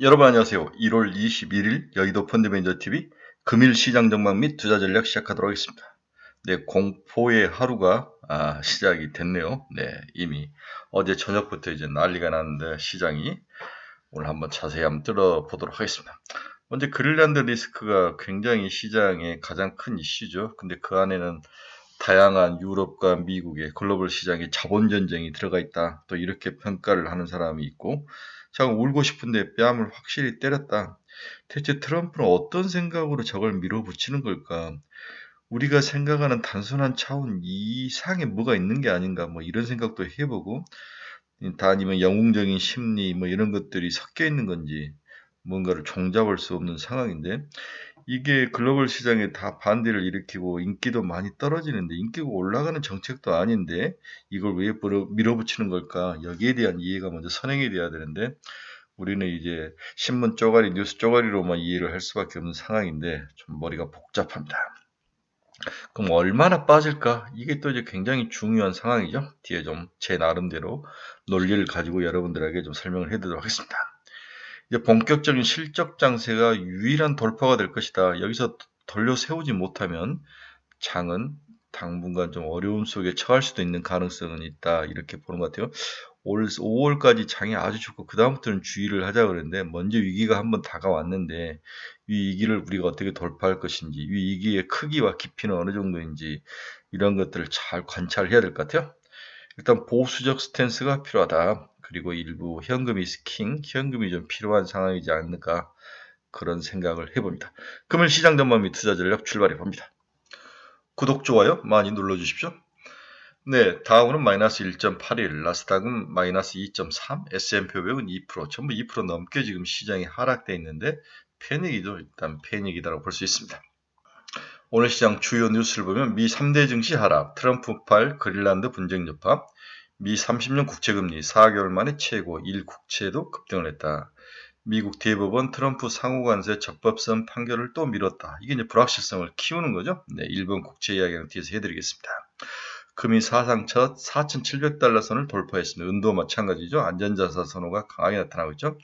여러분 안녕하세요. 1월 21일 여의도 펀드매니저TV 금일 시장 전망 및 투자 전략 시작하도록 하겠습니다. 네, 공포의 하루가 시작이 됐네요. 네, 이미 어제 저녁부터 이제 난리가 났는데 시장이 오늘 한번 자세히 한번 뜯어보도록 하겠습니다. 먼저 그린란드 리스크가 굉장히 시장의 가장 큰 이슈죠. 근데 그 안에는 다양한 유럽과 미국의 글로벌 시장에 자본 전쟁이 들어가 있다. 또 이렇게 평가를 하는 사람이 있고, 참 울고 싶은데 뺨을 확실히 때렸다. 대체 트럼프는 어떤 생각으로 저걸 밀어붙이는 걸까? 우리가 생각하는 단순한 차원 이상의 뭐가 있는 게 아닌가? 뭐 이런 생각도 해보고, 다 아니면 영웅적인 심리 뭐 이런 것들이 섞여 있는 건지 뭔가를 종잡을 수 없는 상황인데, 이게 글로벌 시장에 다 반대를 일으키고 인기도 많이 떨어지는데, 인기가 올라가는 정책도 아닌데 이걸 왜 밀어붙이는 걸까? 여기에 대한 이해가 먼저 선행이 돼야 되는데, 우리는 이제 신문 쪼가리, 뉴스 쪼가리로만 이해를 할 수밖에 없는 상황인데 좀 머리가 복잡합니다. 그럼 얼마나 빠질까? 이게 또 이제 굉장히 중요한 상황이죠. 뒤에 좀 제 나름대로 논리를 가지고 여러분들에게 좀 설명을 해드리도록 하겠습니다. 이제 본격적인 실적 장세가 유일한 돌파가 될 것이다. 여기서 돌려 세우지 못하면 장은 당분간 좀 어려움 속에 처할 수도 있는 가능성은 있다. 이렇게 보는 것 같아요. 올 5월까지 장이 아주 좋고 그다음부터는 주의를 하자 그랬는데, 먼저 위기가 한번 다가왔는데 이 위기를 우리가 어떻게 돌파할 것인지, 이 위기의 크기와 깊이는 어느 정도인지 이런 것들을 잘 관찰해야 될 것 같아요. 일단 보수적 스탠스가 필요하다. 그리고 일부 현금이 스킹, 현금이 좀 필요한 상황이지 않을까, 그런 생각을 해봅니다. 금일 시장 전망 및 투자 전략 출발해 봅니다. 구독, 좋아요 많이 눌러주십시오. 네, 다음은 마이너스 1.81, 나스닥은 마이너스 2.3, S&P 500은 2%, 전부 2% 넘게 지금 시장이 하락돼 있는데 패닉이죠. 일단 패닉이다라고 볼 수 있습니다. 오늘 시장 주요 뉴스를 보면 미 3대 증시 하락, 트럼프발 그린란드 분쟁 여파, 미 30년 국채금리 4개월 만에 최고, 1국채도 급등을 했다. 미국 대법원 트럼프 상호관세 적법성 판결을 또 미뤘다. 이게 이제 불확실성을 키우는 거죠. 네, 일본 국채 이야기는 뒤에서 해드리겠습니다. 금이 사상 첫 4,700달러 선을 돌파했습니다. 은도 마찬가지죠. 안전자산 선호가 강하게 나타나고 있죠.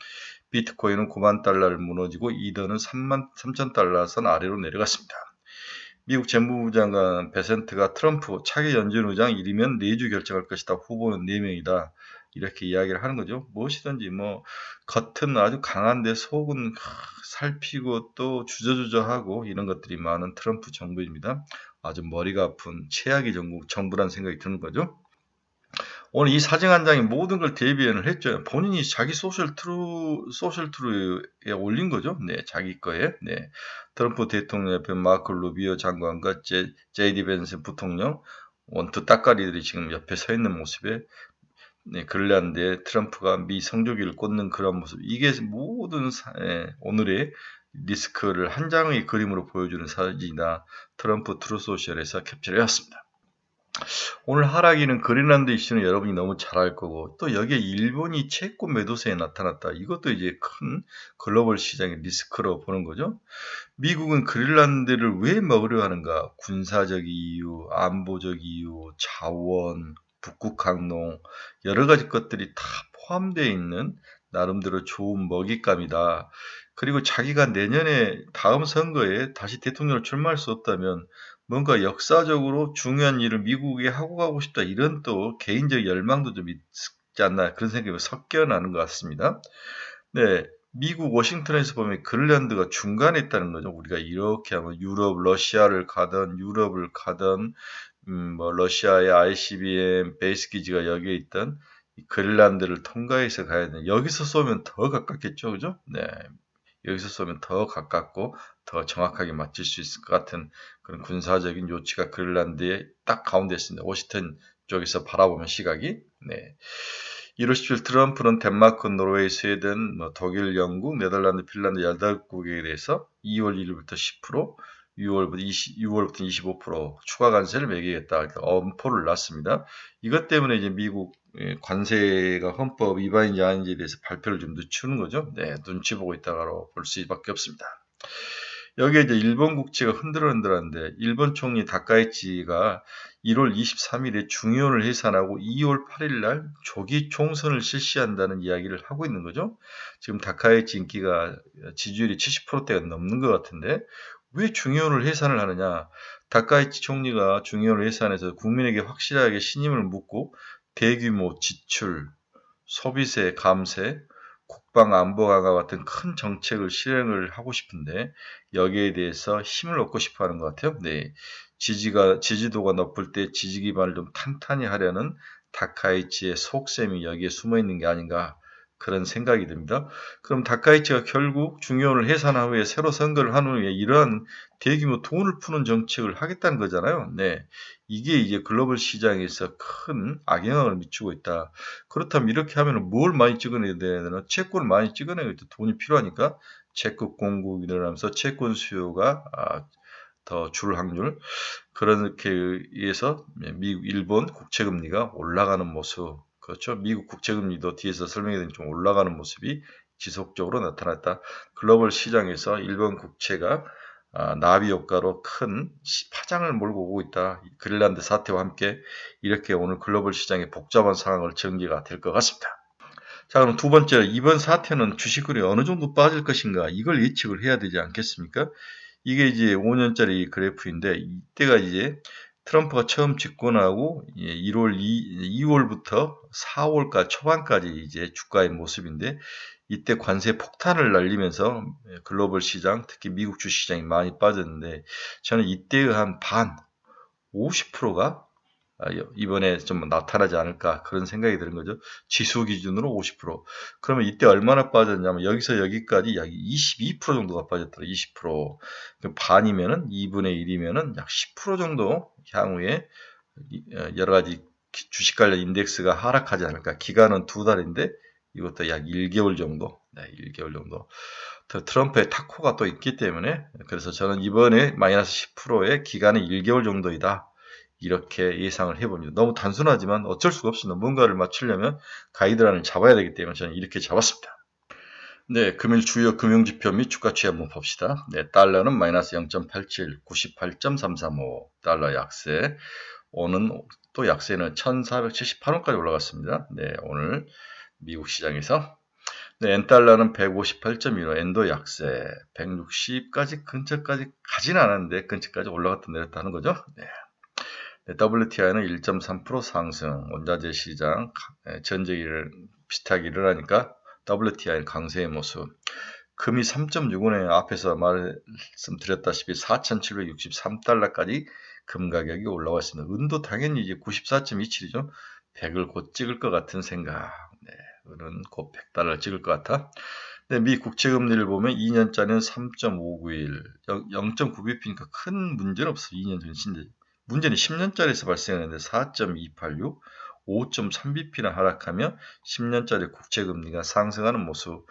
비트코인은 9만 달러를 무너지고 이더는 3만 3천 달러 선 아래로 내려갔습니다. 미국 재무부 장관 베센트가 트럼프 차기 연준 의장 1위면 내주 결정할 것이다. 후보는 4명이다. 이렇게 이야기를 하는 거죠. 무엇이든지 뭐 겉은 아주 강한데 속은 살피고 또 주저주저하고 이런 것들이 많은 트럼프 정부입니다. 아주 머리가 아픈 최악의 정부라는 생각이 드는 거죠. 오늘 이 사진 한 장이 모든 걸 대비를 했죠. 본인이 자기 소셜 트루에 올린 거죠. 네, 자기 거에. 네. 트럼프 대통령 옆에 마크 루비오 장관과 제이디 벤슨 부통령, 원투 따까리들이 지금 옆에 서 있는 모습에, 네, 그럴렸는데 트럼프가 미 성조기를 꽂는 그런 모습. 이게 모든 오늘의 리스크를 한 장의 그림으로 보여주는 사진이다. 트럼프 트루소셜에서 캡처를 해왔습니다. 오늘 하락이는 그린란드 이슈는 여러분이 너무 잘 알 거고, 또 여기에 일본이 채권 매도세에 나타났다. 이것도 이제 큰 글로벌 시장의 리스크로 보는 거죠. 미국은 그린란드를 왜 먹으려 하는가? 군사적 이유, 안보적 이유, 자원, 북극 항공, 여러 가지 것들이 다 포함되어 있는 나름대로 좋은 먹잇감이다. 그리고 자기가 내년에 다음 선거에 다시 대통령을 출마할 수 없다면 뭔가 역사적으로 중요한 일을 미국에 하고 가고 싶다, 이런 또 개인적 열망도 좀 있지 않나, 그런 생각이 섞여 나는 것 같습니다. 네, 미국 워싱턴에서 보면 그린란드가 중간에 있다는 거죠. 우리가 이렇게 하면 유럽, 러시아를 가든 유럽을 가든 뭐 러시아의 ICBM 베이스 기지가 여기에 있던 이 그린란드를 통과해서 가야 되는, 여기서 쏘면 더 가깝겠죠, 그죠? 네, 여기서 쏘면 더 가깝고 더 정확하게 맞출 수 있을 것 같은 그런 군사적인 요치가 그린란드의 딱 가운데 있습니다. 워싱턴 쪽에서 바라보면 시각이. 네. 1월 17일 트럼프는 덴마크, 노르웨이, 스웨덴, 독일, 영국, 네덜란드, 핀란드 8국에 대해서 2월 1일부터 10%, 6월부터 25% 추가 관세를 매기겠다, 그러니까 엄포를 놨습니다. 이것 때문에 이제 미국 관세가 헌법 위반인지 아닌지에 대해서 발표를 좀 늦추는 거죠. 네, 눈치 보고 있다고 볼 수밖에 없습니다. 여기에 이제 일본 국채가 흔들흔들한데, 일본 총리 다카이치가 1월 23일에 중의원을 해산하고 2월 8일 날 조기 총선을 실시한다는 이야기를 하고 있는 거죠. 지금 다카이치 인기가 지지율이 70%대가 넘는 것 같은데 왜 중의원을 해산을 하느냐. 다카이치 총리가 중의원을 해산해서 국민에게 확실하게 신임을 묻고 대규모 지출, 소비세 감세, 국방 안보 강화 같은 큰 정책을 실행을 하고 싶은데 여기에 대해서 힘을 얻고 싶어 하는 것 같아요. 네. 지지도가 높을 때 지지 기반을 좀 탄탄히 하려는 다카이치의 속셈이 여기에 숨어 있는 게 아닌가 그런 생각이 듭니다. 그럼 다카이치가 결국 중의원을 해산한 후에 새로 선거를 한 후에 이러한 대규모 돈을 푸는 정책을 하겠다는 거잖아요. 네. 이게 이제 글로벌 시장에서 큰 악영향을 미치고 있다. 그렇다면 이렇게 하면 뭘 많이 찍어내야 되나? 채권을 많이 찍어내야 돈이 필요하니까 채권 공급이 늘어나면서 채권 수요가 더 줄 확률 그렇게 의해서 미국, 일본 국채금리가 올라가는 모습 그렇죠. 미국 국채금리도 뒤에서 설명해 드린 좀 올라가는 모습이 지속적으로 나타났다. 글로벌 시장에서 일본 국채가 나비 효과로 큰 파장을 몰고 오고 있다. 그린란드 사태와 함께 이렇게 오늘 글로벌 시장의 복잡한 상황을 전개가 될 것 같습니다. 자, 그럼 두 번째, 이번 사태는 주식거래 어느 정도 빠질 것인가 이걸 예측을 해야 되지 않겠습니까? 이게 이제 5년짜리 그래프인데 이때가 이제 트럼프가 처음 집권하고 2월부터 4월까지 초반까지 이제 주가의 모습인데 이때 관세 폭탄을 날리면서 글로벌 시장, 특히 미국 주시장이 많이 빠졌는데 저는 이때의 한 반, 50%가 이번에 좀 나타나지 않을까 그런 생각이 드는 거죠. 지수 기준으로 50%. 그러면 이때 얼마나 빠졌냐면 여기서 여기까지 약 22% 정도가 빠졌더라. 20%. 반이면은 2분의 1이면은 약 10% 정도 향후에 여러 가지 주식 관련 인덱스가 하락하지 않을까. 기간은 2달인데 이것도 약 1개월 정도. 네, 1개월 정도. 트럼프의 타코가 또 있기 때문에 그래서 저는 이번에 마이너스 10%의 기간은 1개월 정도이다. 이렇게 예상을 해봅니다. 너무 단순하지만 어쩔 수가 없습니다. 뭔가를 맞추려면 가이드라인을 잡아야 되기 때문에 저는 이렇게 잡았습니다. 네, 금일 주요 금융지표 및 주가 취해 한번 봅시다. 네, 달러는 마이너스 0.87, 98.335 달러 약세. 오는 또 약세는 1478원까지 올라갔습니다. 네, 오늘 미국 시장에서 네, 엔달러는 158.15, 엔도 약세, 160까지 근처까지 가진 않았는데 근처까지 올라갔다 내렸다 하는 거죠. 네. 네, WTI는 1.3% 상승, 원자재 시장 전쟁이 비슷하게 일어나니까 WTI는 강세의 모습. 금이 3.65네 앞에서 말씀드렸다시피 4,763달러까지 금 가격이 올라와 있습니다. 은도 당연히 이제 94.27이죠. 100을 곧 찍을 것 같은 생각. 네, 은은 곧 100달러 찍을 것 같아. 네, 미 국채금리를 보면 2년짜리는 3.591, 0.9bp니까 큰 문제는 없어. 2년 전신데. 문제는 10년짜리에서 발생했는데 4.286, 5.3bp나 하락하며 10년짜리 국채금리가 상승하는 모습.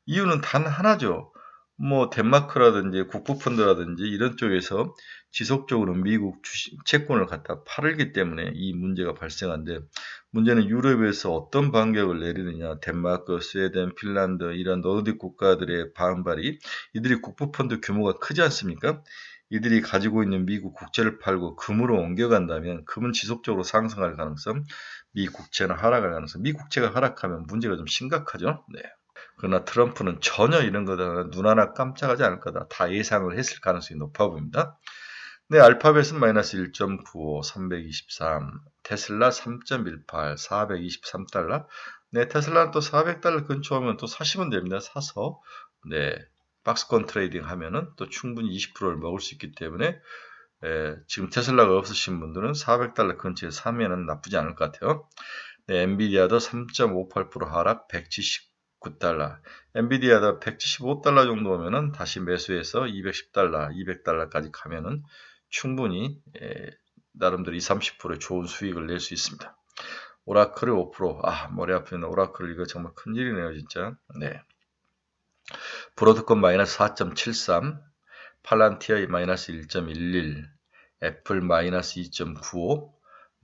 이유는 단 하나죠. 뭐 덴마크라든지 국부펀드라든지 이런 쪽에서 지속적으로 미국 채권을 갖다 팔기 때문에 이 문제가 발생한데 문제는 유럽에서 어떤 반격을 내리느냐. 덴마크, 스웨덴, 핀란드 이런 노르딕 국가들의 반발이 이들이 국부펀드 규모가 크지 않습니까? 이들이 가지고 있는 미국 국채를 팔고 금으로 옮겨간다면 금은 지속적으로 상승할 가능성, 미 국채는 하락할 가능성. 미 국채가 하락하면 문제가 좀 심각하죠. 네. 그러나 트럼프는 전혀 이런 거다 눈 하나 깜짝하지 않을 거다. 다 예상을 했을 가능성이 높아 보입니다. 네, 알파벳은 마이너스 1.95, 323, 테슬라 3.18, 423달러. 네, 테슬라는 또 400달러 근처 오면 또 사시면 됩니다. 사서, 네, 박스권 트레이딩 하면은 또 충분히 20%를 먹을 수 있기 때문에, 지금 테슬라가 없으신 분들은 400달러 근처에 사면은 나쁘지 않을 것 같아요. 네, 엔비디아도 3.58% 하락 179달러. 엔비디아도 175달러 정도 오면은 다시 매수해서 210달러, 200달러까지 가면은 충분히 나름대로 20, 30%의 좋은 수익을 낼 수 있습니다. 오라클을 5%. 머리 아프네. 오라클 이거 정말 큰일이네요, 진짜. 네. 브로드컴 마이너스 4.73, 팔란티아 마이너스 1.11, 애플 마이너스 2.95,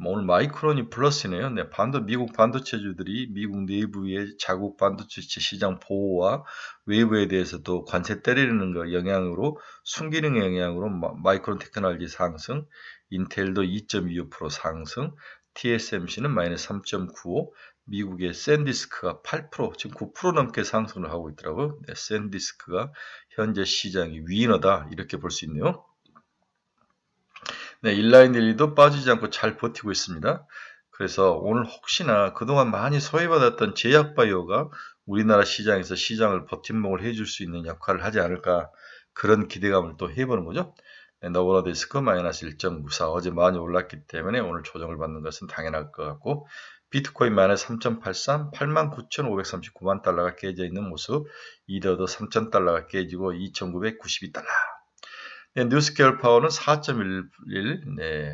오늘 마이크론이 플러스네요. 네, 미국 반도체주들이 미국 내부의 자국 반도체 시장 보호와 외부에 대해서도 관세 때리는 거 영향으로 순기능의 영향으로 마이크론 테크놀로지 상승, 인텔도 2.25% 상승, TSMC는 마이너스 3.95, 미국의 샌디스크가 8%, 지금 9% 넘게 상승을 하고 있더라고요. 네, 샌디스크가 현재 시장이 위너다 이렇게 볼 수 있네요. 네, 인라인 릴리도 빠지지 않고 잘 버티고 있습니다. 그래서 오늘 혹시나 그동안 많이 소외받았던 제약바이오가 우리나라 시장에서 시장을 버팀목을 해줄 수 있는 역할을 하지 않을까 그런 기대감을 또 해보는 거죠. 네, 노보노디스크 마이너스 1.94 어제 많이 올랐기 때문에 오늘 조정을 받는 것은 당연할 것 같고 비트코인 마이너스 3.83 89,539만 달러가 깨져 있는 모습 이더도 3,000달러가 깨지고 2,992달러 네, 뉴스케어 파워는 4.11 네,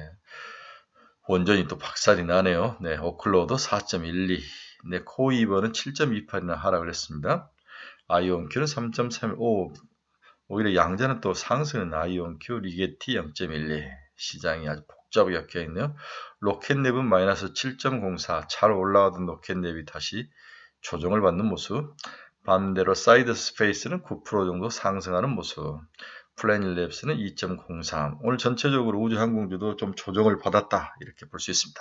원전이 또 박살이 나네요. 네, 오클로도 4.12 네, 코이버는 7.28이나 하락을 했습니다. 아이온큐는 3.35 오히려 양자는 또 상승은 아이온큐, 리게티 0.12 시장이 아주 복잡하게 엮여있네요. 로켓랩은 마이너스 7.04 잘 올라가던 로켓랩이 다시 조정을 받는 모습 반대로 사이드 스페이스는 9% 정도 상승하는 모습 플래닛랩스는 2.03 오늘 전체적으로 우주항공주도 좀 조정을 받았다 이렇게 볼 수 있습니다.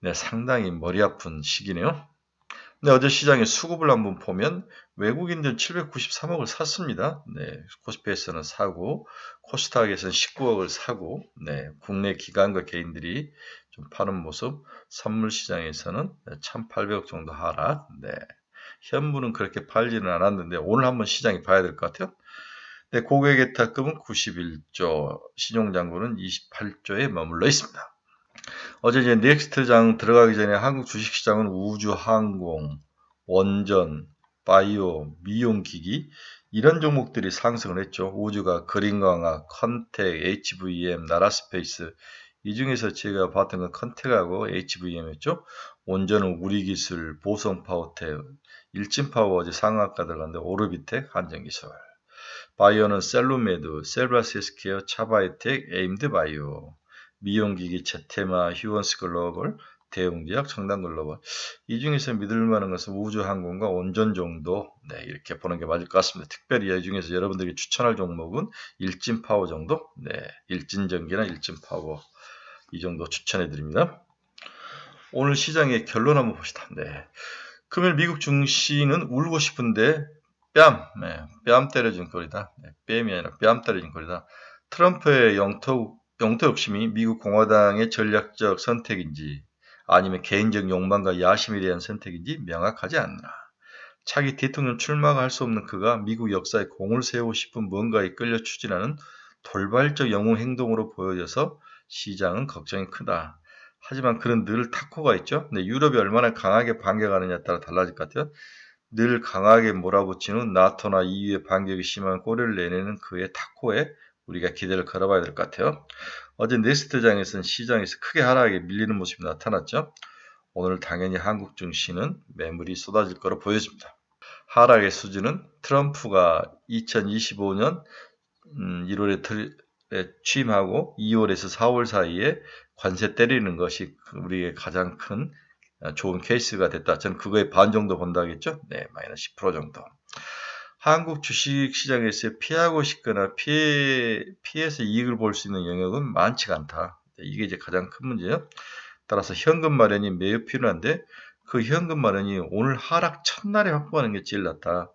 네, 상당히 머리 아픈 시기네요. 네, 어제 시장의 수급을 한번 보면 외국인들 793억을 샀습니다. 네, 코스피에서는 사고 코스닥에서는 19억을 사고 네, 국내 기관과 개인들이 좀 파는 모습 선물 시장에서는 1,800억 정도 하락 네, 현물은 그렇게 팔지는 않았는데 오늘 한번 시장이 봐야 될 것 같아요. 네, 고객의 타급은 91조, 신용잔고는 28조에 머물러 있습니다. 어제 이제 넥스트장 들어가기 전에 한국 주식시장은 우주, 항공, 원전, 바이오, 미용기기 이런 종목들이 상승을 했죠. 우주가 그린광학, 컨텍, HVM, 나라스페이스 이 중에서 제가 봤던 건 컨텍하고 HVM이었죠. 원전은 우리기술, 보성파워텍, 일진파워 어제 상한가 들어갔는데 오르비텍, 한전기술 바이오는 셀루메드, 셀브라시스케어, 차바이텍, 에임드바이오 미용기기 제테마, 휴원스 글로벌, 대웅제약, 청담글로벌 이 중에서 믿을 만한 것은 우주항공과 원전 정도 네, 이렇게 보는 게 맞을 것 같습니다. 특별히 이 중에서 여러분들에게 추천할 종목은 일진파워 정도 네, 일진전기나 일진파워 이 정도 추천해 드립니다. 오늘 시장의 결론 한번 봅시다. 네. 금요일 미국 증시는 울고 싶은데 뺨 때려진 꼴이다. 네, 뺨이 아니라 뺨 때려진 꼴이다. 트럼프의 영토 욕심이 미국 공화당의 전략적 선택인지 아니면 개인적 욕망과 야심에 대한 선택인지 명확하지 않나. 차기 대통령 출마가 할 수 없는 그가 미국 역사에 공을 세우고 싶은 뭔가에 끌려 추진하는 돌발적 영웅 행동으로 보여져서 시장은 걱정이 크다. 하지만 그는 늘 타코가 있죠. 근데 유럽이 얼마나 강하게 반격하느냐에 따라 달라질 것 같아요. 늘 강하게 몰아붙이는 나토나 EU의 반격이 심한 꼬리를 내내는 그의 타코에 우리가 기대를 걸어봐야 될 것 같아요. 어제 네스트장에서는 시장에서 크게 하락에 밀리는 모습이 나타났죠. 오늘 당연히 한국 증시는 매물이 쏟아질 거로 보여집니다. 하락의 수준은 트럼프가 2025년 1월에 취임하고 2월에서 4월 사이에 관세 때리는 것이 우리의 가장 큰 좋은 케이스가 됐다. 저는 그거에 반 정도 본다겠죠? 네, 마이너스 10% 정도. 한국 주식시장에서 피하고 싶거나 피해서 이익을 볼 수 있는 영역은 많지가 않다. 이게 이제 가장 큰 문제예요. 따라서 현금 마련이 매우 필요한데 그 현금 마련이 오늘 하락 첫날에 확보하는 게 제일 낫다.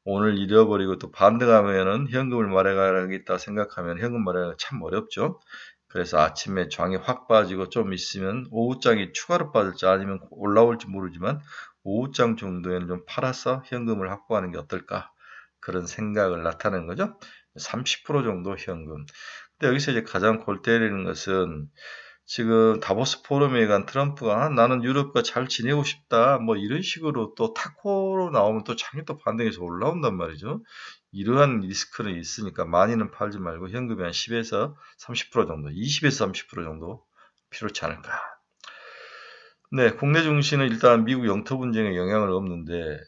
오늘 잃어버리고 또 반등하면은 현금을 마련하겠다 생각하면 현금 마련하기가 참 어렵죠. 그래서 아침에 장이 확 빠지고 좀 있으면 오후장이 추가로 빠질지 아니면 올라올지 모르지만 오후장 정도에는 좀 팔아서 현금을 확보하는 게 어떨까 그런 생각을 나타내는 거죠. 30% 정도 현금. 근데 여기서 이제 가장 골 때리는 것은 지금 다보스 포럼에 간 트럼프가 나는 유럽과 잘 지내고 싶다 뭐 이런 식으로 또 타코로 나오면 또 장이 또 반등해서 올라온단 말이죠. 이러한 리스크는 있으니까 많이는 팔지 말고 현금이 한 10에서 30% 정도 20에서 30% 정도 필요치 않을까. 네, 국내 증시는 일단 미국 영토 분쟁에 영향을 없는데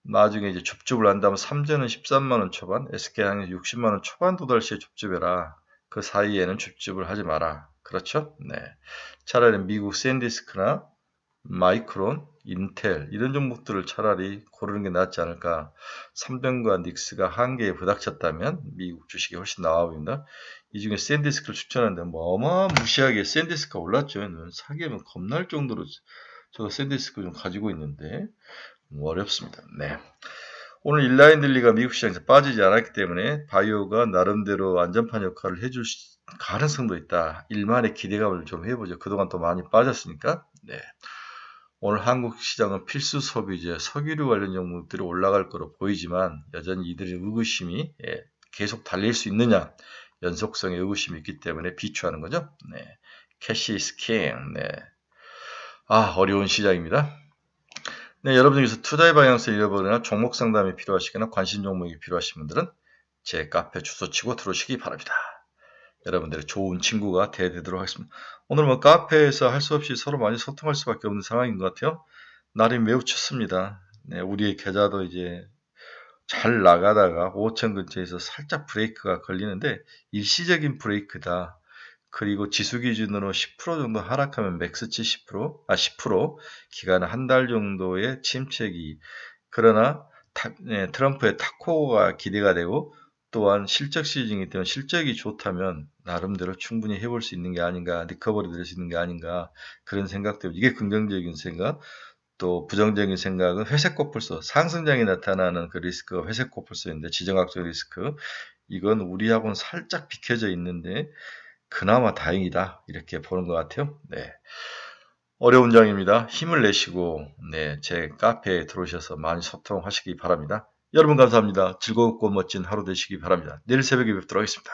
나중에 이제 줍줍을 한다면 삼전은 13만원 초반, SK항에서 60만원 초반 도달시에 줍줍해라. 그 사이에는 줍줍을 하지 마라. 그렇죠? 네. 차라리 미국 샌디스크나 마이크론, 인텔 이런 종목들을 차라리 고르는 게 낫지 않을까. 삼성과 닉스가 한계에 부닥쳤다면 미국 주식이 훨씬 나아 보입니다. 이 중에 샌디스크를 추천하는데 뭐 어마무시하게 샌디스크가 올랐죠. 사기면 겁날 정도로 저 샌디스크 좀 가지고 있는데 어렵습니다. 네. 오늘 일라인들리가 미국 시장에서 빠지지 않았기 때문에 바이오가 나름대로 안전판 역할을 해줄 가능성도 있다. 일만의 기대감을 좀 해보죠. 그동안 또 많이 빠졌으니까. 네. 오늘 한국 시장은 필수 소비재, 석유류 관련 종목들이 올라갈 거로 보이지만 여전히 이들의 의구심이 계속 달릴 수 있느냐, 연속성의 의구심이 있기 때문에 비추하는 거죠. 네. 캐시 스캔. 네. 어려운 시장입니다. 네, 여러분 중에서 투자의 방향성을 잃어버리거나 종목 상담이 필요하시거나 관심 종목이 필요하신 분들은 제 카페 주소 치고 들어오시기 바랍니다. 여러분들의 좋은 친구가 되도록 하겠습니다. 오늘 뭐 카페에서 할 수 없이 서로 많이 소통할 수밖에 없는 상황인 것 같아요. 날이 매우 춥습니다. 네, 우리의 계좌도 이제 잘 나가다가 5천 근처에서 살짝 브레이크가 걸리는데 일시적인 브레이크다. 그리고 지수 기준으로 10% 정도 하락하면 맥스치 10% 기간은 한 달 정도의 침체기. 그러나 트럼프의 타코가 기대가 되고 또한 실적 시즌이기 때문에 실적이 좋다면 나름대로 충분히 해볼 수 있는 게 아닌가, 리커버리 될 수 있는 게 아닌가 그런 생각 때문에 이게 긍정적인 생각. 또 부정적인 생각은 회색 코뿔소, 상승장이 나타나는 그 리스크가 회색 코뿔소인데 지정학적 리스크. 이건 우리하고는 살짝 비켜져 있는데 그나마 다행이다 이렇게 보는 것 같아요. 네. 어려운 장입니다. 힘을 내시고 제 카페에 들어오셔서 많이 소통하시기 바랍니다. 여러분 감사합니다. 즐겁고 멋진 하루 되시기 바랍니다. 내일 새벽에 뵙도록 하겠습니다.